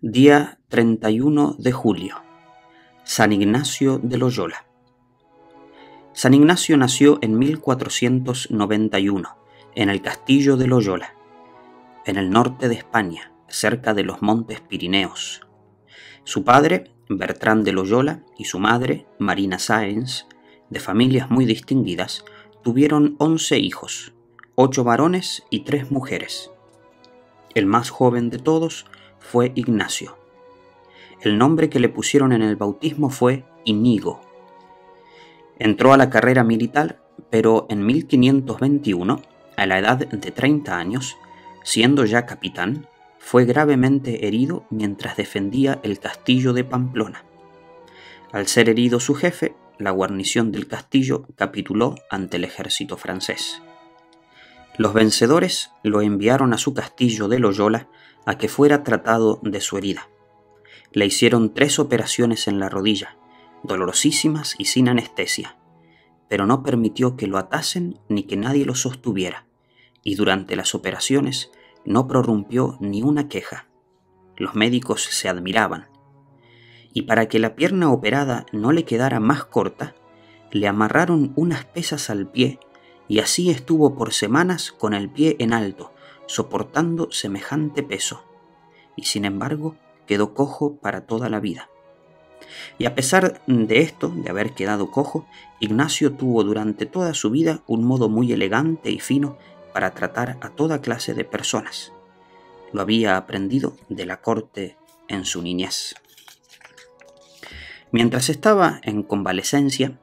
Día 31 de julio. San Ignacio de Loyola. San Ignacio nació en 1491 en el castillo de Loyola, en el norte de España, cerca de los montes Pirineos. Su padre, Bertrán de Loyola, y su madre, Marina Sáenz, de familias muy distinguidas, tuvieron 11 hijos, 8 varones y 3 mujeres. El más joven de todos fue Ignacio. El nombre que le pusieron en el bautismo fue Íñigo. Entró a la carrera militar, pero en 1521, a la edad de 30 años, siendo ya capitán, fue gravemente herido mientras defendía el castillo de Pamplona. Al ser herido su jefe, la guarnición del castillo capituló ante el ejército francés. Los vencedores lo enviaron a su castillo de Loyola a que fuera tratado de su herida. Le hicieron 3 operaciones en la rodilla, dolorosísimas y sin anestesia, pero no permitió que lo atasen ni que nadie lo sostuviera, y durante las operaciones no prorrumpió ni una queja. Los médicos se admiraban. Y para que la pierna operada no le quedara más corta, le amarraron unas pesas al pie, y así estuvo por semanas con el pie en alto, soportando semejante peso, y sin embargo quedó cojo para toda la vida. Y a pesar de esto, de haber quedado cojo, Ignacio tuvo durante toda su vida un modo muy elegante y fino para tratar a toda clase de personas. Lo había aprendido de la corte en su niñez. Mientras estaba en convalecencia,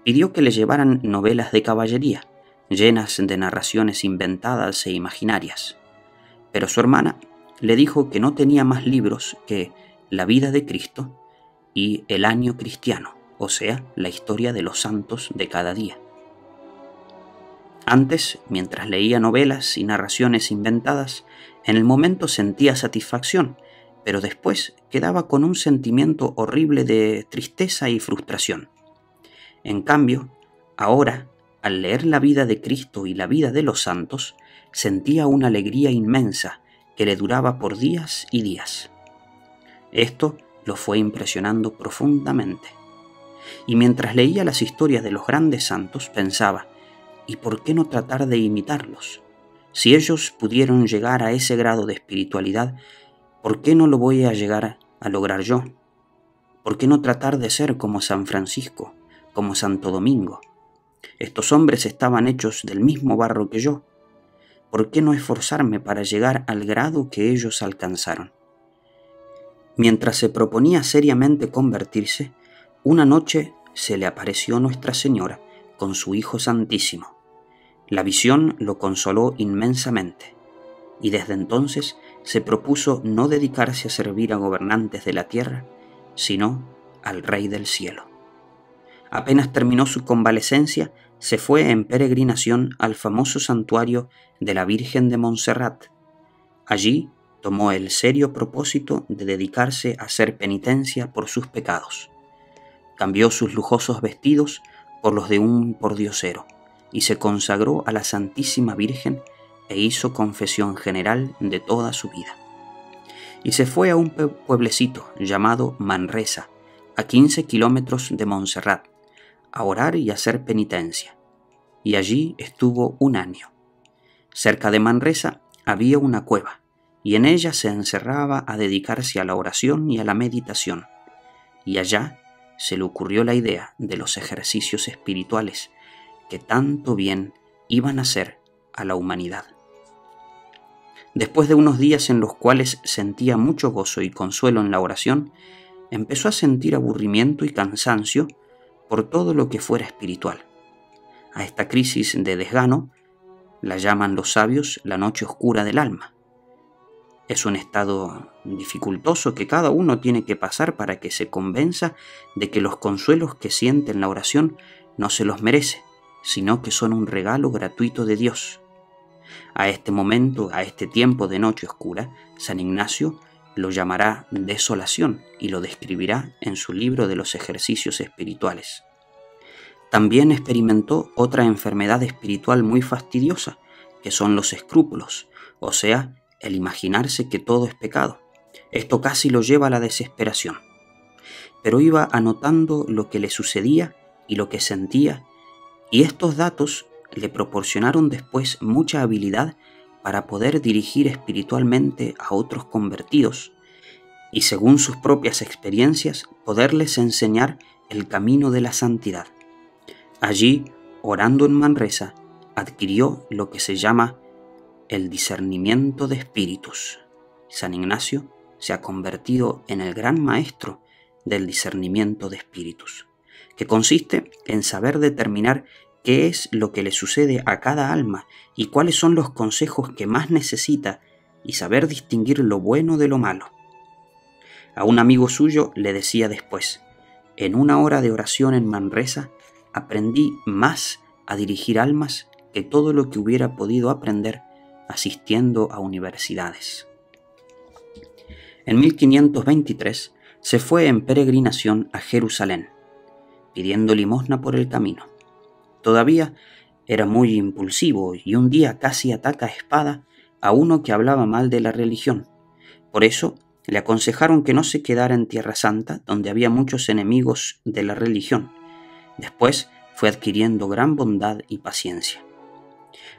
pidió que le llevaran novelas de caballería, llenas de narraciones inventadas e imaginarias. Pero su hermana le dijo que no tenía más libros que La vida de Cristo y El año cristiano, o sea, la historia de los santos de cada día. Antes, mientras leía novelas y narraciones inventadas, en el momento sentía satisfacción, pero después quedaba con un sentimiento horrible de tristeza y frustración. En cambio, ahora, al leer la vida de Cristo y la vida de los santos, sentía una alegría inmensa que le duraba por días y días. Esto lo fue impresionando profundamente. Y mientras leía las historias de los grandes santos, pensaba, ¿y por qué no tratar de imitarlos? Si ellos pudieron llegar a ese grado de espiritualidad, ¿por qué no lo voy a llegar a lograr yo? ¿Por qué no tratar de ser como San Francisco, como Santo Domingo? Estos hombres estaban hechos del mismo barro que yo. ¿Por qué no esforzarme para llegar al grado que ellos alcanzaron? Mientras se proponía seriamente convertirse, una noche se le apareció Nuestra Señora con su Hijo Santísimo. La visión lo consoló inmensamente, y desde entonces se propuso no dedicarse a servir a gobernantes de la tierra, sino al Rey del cielo. Apenas terminó su convalecencia, se fue en peregrinación al famoso santuario de la Virgen de Montserrat. Allí tomó el serio propósito de dedicarse a hacer penitencia por sus pecados. Cambió sus lujosos vestidos por los de un pordiosero y se consagró a la Santísima Virgen e hizo confesión general de toda su vida. Y se fue a un pueblecito llamado Manresa, a 15 kilómetros de Montserrat, a orar y hacer penitencia, y allí estuvo un año. Cerca de Manresa había una cueva, y en ella se encerraba a dedicarse a la oración y a la meditación, y allá se le ocurrió la idea de los ejercicios espirituales que tanto bien iban a hacer a la humanidad. Después de unos días en los cuales sentía mucho gozo y consuelo en la oración, empezó a sentir aburrimiento y cansancio por todo lo que fuera espiritual. A esta crisis de desgano la llaman los sabios la noche oscura del alma. Es un estado dificultoso que cada uno tiene que pasar para que se convenza de que los consuelos que siente en la oración no se los merece, sino que son un regalo gratuito de Dios. A este momento, a este tiempo de noche oscura, San Ignacio lo llamará desolación y lo describirá en su libro de los ejercicios espirituales. También experimentó otra enfermedad espiritual muy fastidiosa, que son los escrúpulos, o sea, el imaginarse que todo es pecado. Esto casi lo lleva a la desesperación, pero iba anotando lo que le sucedía y lo que sentía, y estos datos le proporcionaron después mucha habilidad para poder dirigir espiritualmente a otros convertidos y, según sus propias experiencias, poderles enseñar el camino de la santidad. Allí, orando en Manresa, adquirió lo que se llama el discernimiento de espíritus. San Ignacio se ha convertido en el gran maestro del discernimiento de espíritus, que consiste en saber determinar qué es lo que le sucede a cada alma y cuáles son los consejos que más necesita, y saber distinguir lo bueno de lo malo. A un amigo suyo le decía después: en una hora de oración en Manresa aprendí más a dirigir almas que todo lo que hubiera podido aprender asistiendo a universidades. En 1523 se fue en peregrinación a Jerusalén, pidiendo limosna por el camino. Todavía era muy impulsivo y un día casi ataca a espada a uno que hablaba mal de la religión. Por eso le aconsejaron que no se quedara en Tierra Santa, donde había muchos enemigos de la religión. Después fue adquiriendo gran bondad y paciencia.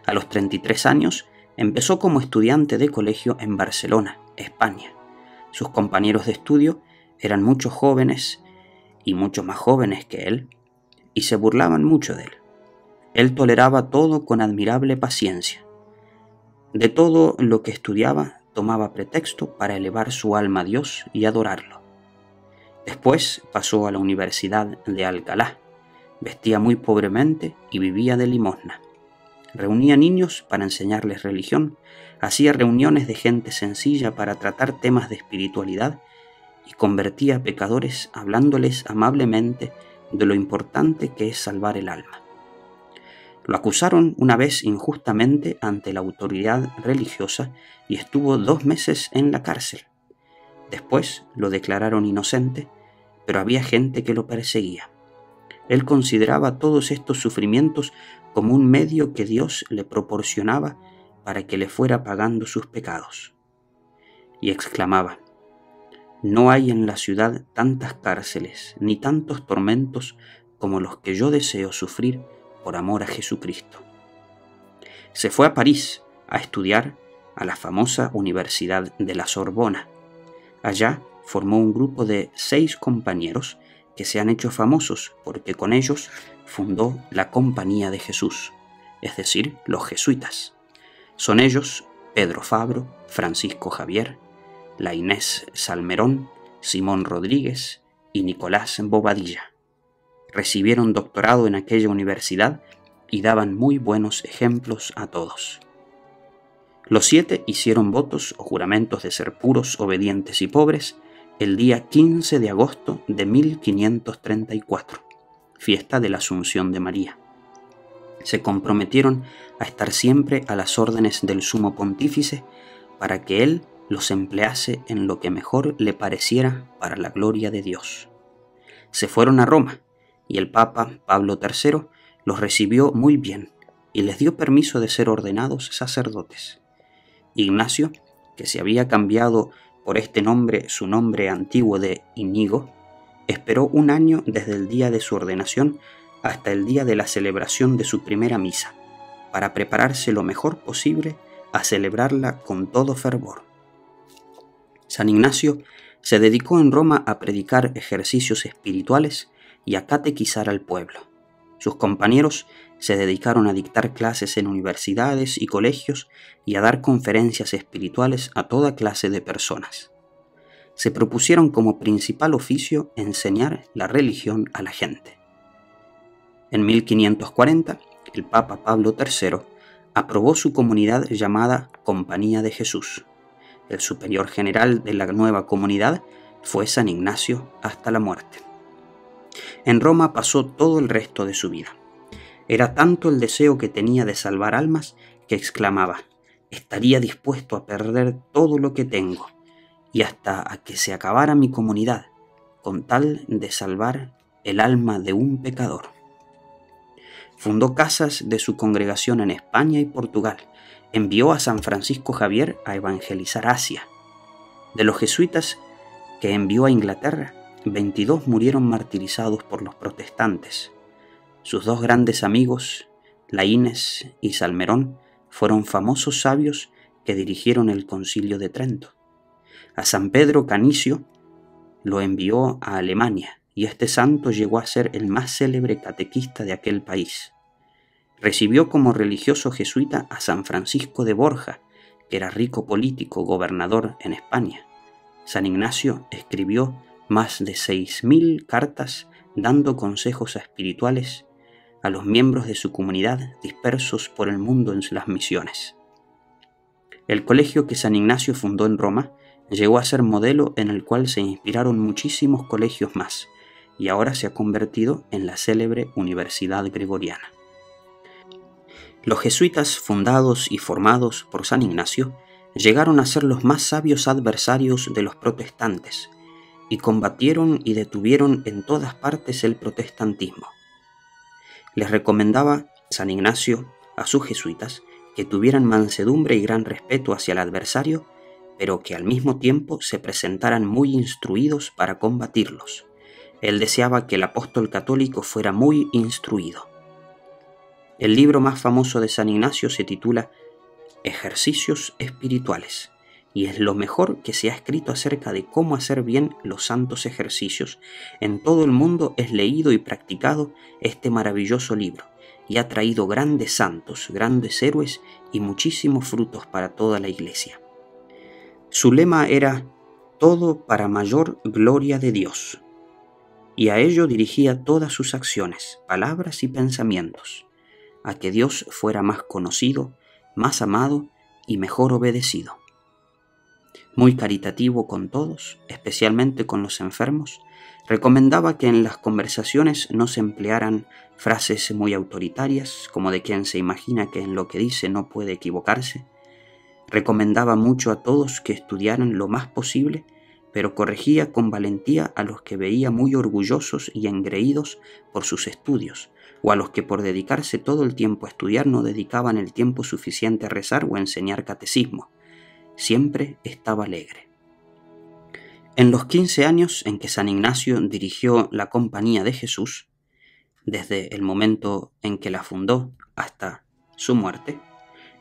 A los 33 años empezó como estudiante de colegio en Barcelona, España. Sus compañeros de estudio eran muchos jóvenes y mucho más jóvenes que él, y se burlaban mucho de él. Él toleraba todo con admirable paciencia. De todo lo que estudiaba tomaba pretexto para elevar su alma a Dios y adorarlo. Después pasó a la Universidad de Alcalá. Vestía muy pobremente y vivía de limosna. Reunía niños para enseñarles religión, hacía reuniones de gente sencilla para tratar temas de espiritualidad y convertía a pecadores hablándoles amablemente de lo importante que es salvar el alma. Lo acusaron una vez injustamente ante la autoridad religiosa y estuvo 2 meses en la cárcel. Después lo declararon inocente, pero había gente que lo perseguía. Él consideraba todos estos sufrimientos como un medio que Dios le proporcionaba para que le fuera pagando sus pecados. Y exclamaba: no hay en la ciudad tantas cárceles ni tantos tormentos como los que yo deseo sufrir por amor a Jesucristo. Se fue a París a estudiar a la famosa Universidad de la Sorbona. Allá formó un grupo de 6 compañeros que se han hecho famosos porque con ellos fundó la Compañía de Jesús, es decir, los jesuitas. Son ellos Pedro Fabro, Francisco Javier, la Inés Salmerón, Simón Rodríguez y Nicolás Bobadilla. Recibieron doctorado en aquella universidad y daban muy buenos ejemplos a todos. Los 7 hicieron votos o juramentos de ser puros, obedientes y pobres el día 15 de agosto de 1534, fiesta de la Asunción de María. Se comprometieron a estar siempre a las órdenes del Sumo Pontífice para que él los emplease en lo que mejor le pareciera para la gloria de Dios. Se fueron a Roma y el Papa Pablo III los recibió muy bien y les dio permiso de ser ordenados sacerdotes. Ignacio, que se había cambiado por este nombre su nombre antiguo de Íñigo, esperó 1 año desde el día de su ordenación hasta el día de la celebración de su primera misa, para prepararse lo mejor posible a celebrarla con todo fervor. San Ignacio se dedicó en Roma a predicar ejercicios espirituales y a catequizar al pueblo. Sus compañeros se dedicaron a dictar clases en universidades y colegios y a dar conferencias espirituales a toda clase de personas. Se propusieron como principal oficio enseñar la religión a la gente. En 1540, el Papa Pablo III aprobó su comunidad llamada Compañía de Jesús. El superior general de la nueva comunidad fue San Ignacio hasta la muerte. En Roma pasó todo el resto de su vida. Era tanto el deseo que tenía de salvar almas que exclamaba: estaría dispuesto a perder todo lo que tengo y hasta a que se acabara mi comunidad con tal de salvar el alma de un pecador. Fundó casas de su congregación en España y Portugal. Envió a San Francisco Javier a evangelizar Asia. De los jesuitas que envió a Inglaterra, 22 murieron martirizados por los protestantes. Sus dos grandes amigos, Laínez y Salmerón, fueron famosos sabios que dirigieron el Concilio de Trento. A San Pedro Canicio lo envió a Alemania, y este santo llegó a ser el más célebre catequista de aquel país. Recibió como religioso jesuita a San Francisco de Borja, que era rico político, gobernador en España. San Ignacio escribió más de 6.000 cartas dando consejos espirituales a los miembros de su comunidad dispersos por el mundo en las misiones. El colegio que San Ignacio fundó en Roma llegó a ser modelo en el cual se inspiraron muchísimos colegios más, y ahora se ha convertido en la célebre Universidad Gregoriana. Los jesuitas fundados y formados por San Ignacio llegaron a ser los más sabios adversarios de los protestantes, y combatieron y detuvieron en todas partes el protestantismo. Les recomendaba San Ignacio a sus jesuitas que tuvieran mansedumbre y gran respeto hacia el adversario, pero que al mismo tiempo se presentaran muy instruidos para combatirlos. Él deseaba que el apóstol católico fuera muy instruido. El libro más famoso de San Ignacio se titula Ejercicios Espirituales, y es lo mejor que se ha escrito acerca de cómo hacer bien los santos ejercicios. En todo el mundo es leído y practicado este maravilloso libro, y ha traído grandes santos, grandes héroes y muchísimos frutos para toda la Iglesia. Su lema era «Todo para mayor gloria de Dios», y a ello dirigía todas sus acciones, palabras y pensamientos, a que Dios fuera más conocido, más amado y mejor obedecido. Muy caritativo con todos, especialmente con los enfermos, recomendaba que en las conversaciones no se emplearan frases muy autoritarias, como de quien se imagina que en lo que dice no puede equivocarse. Recomendaba mucho a todos que estudiaran lo más posible, pero corregía con valentía a los que veía muy orgullosos y engreídos por sus estudios, o a los que por dedicarse todo el tiempo a estudiar no dedicaban el tiempo suficiente a rezar o a enseñar catecismo. Siempre estaba alegre. En los 15 años en que San Ignacio dirigió la Compañía de Jesús, desde el momento en que la fundó hasta su muerte,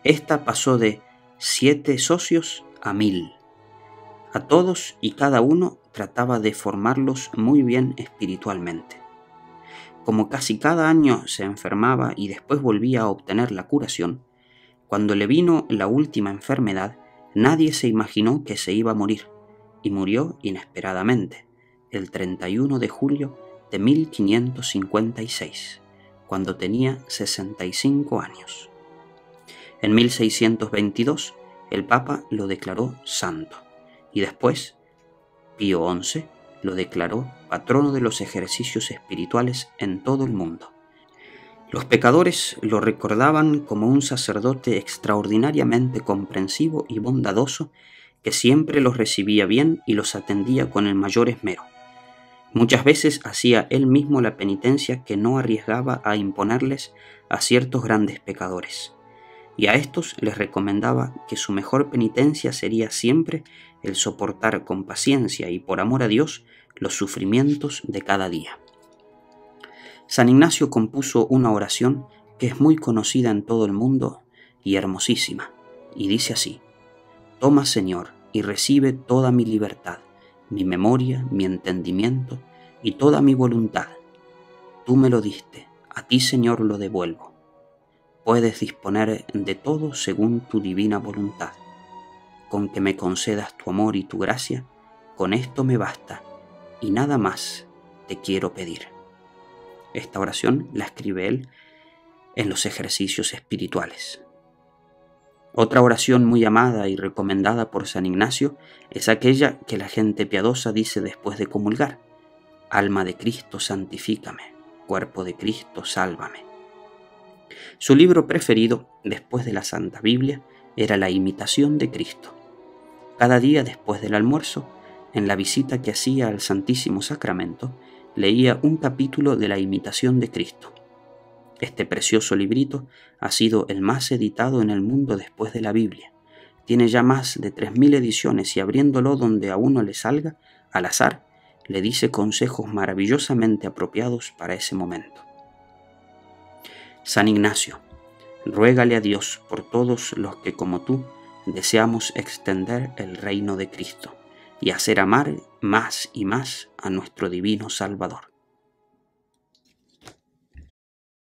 ésta pasó de 7 socios a 1000. A todos y cada uno trataba de formarlos muy bien espiritualmente. Como casi cada año se enfermaba y después volvía a obtener la curación, cuando le vino la última enfermedad, nadie se imaginó que se iba a morir, y murió inesperadamente, el 31 de julio de 1556, cuando tenía 65 años. En 1622, el Papa lo declaró santo, y después, Pío XI lo declaró patrono de los ejercicios espirituales en todo el mundo. Los pecadores lo recordaban como un sacerdote extraordinariamente comprensivo y bondadoso que siempre los recibía bien y los atendía con el mayor esmero. Muchas veces hacía él mismo la penitencia que no arriesgaba a imponerles a ciertos grandes pecadores, y a estos les recomendaba que su mejor penitencia sería siempre el soportar con paciencia y por amor a Dios los sufrimientos de cada día. San Ignacio compuso una oración que es muy conocida en todo el mundo y hermosísima, y dice así: «Toma, Señor, y recibe toda mi libertad, mi memoria, mi entendimiento y toda mi voluntad. Tú me lo diste, a ti, Señor, lo devuelvo. Puedes disponer de todo según tu divina voluntad. Con que me concedas tu amor y tu gracia, con esto me basta, y nada más te quiero pedir». Esta oración la escribe él en los ejercicios espirituales. Otra oración muy amada y recomendada por San Ignacio es aquella que la gente piadosa dice después de comulgar: «Alma de Cristo, santifícame, cuerpo de Cristo, sálvame». Su libro preferido, después de la Santa Biblia, era La Imitación de Cristo. Cada día después del almuerzo, en la visita que hacía al Santísimo Sacramento, leía un capítulo de La Imitación de Cristo. Este precioso librito ha sido el más editado en el mundo después de la Biblia. Tiene ya más de 3000 ediciones y abriéndolo donde a uno le salga, al azar, le dice consejos maravillosamente apropiados para ese momento. San Ignacio, ruégale a Dios por todos los que como tú deseamos extender el reino de Cristo y hacer amar más y más a nuestro divino Salvador.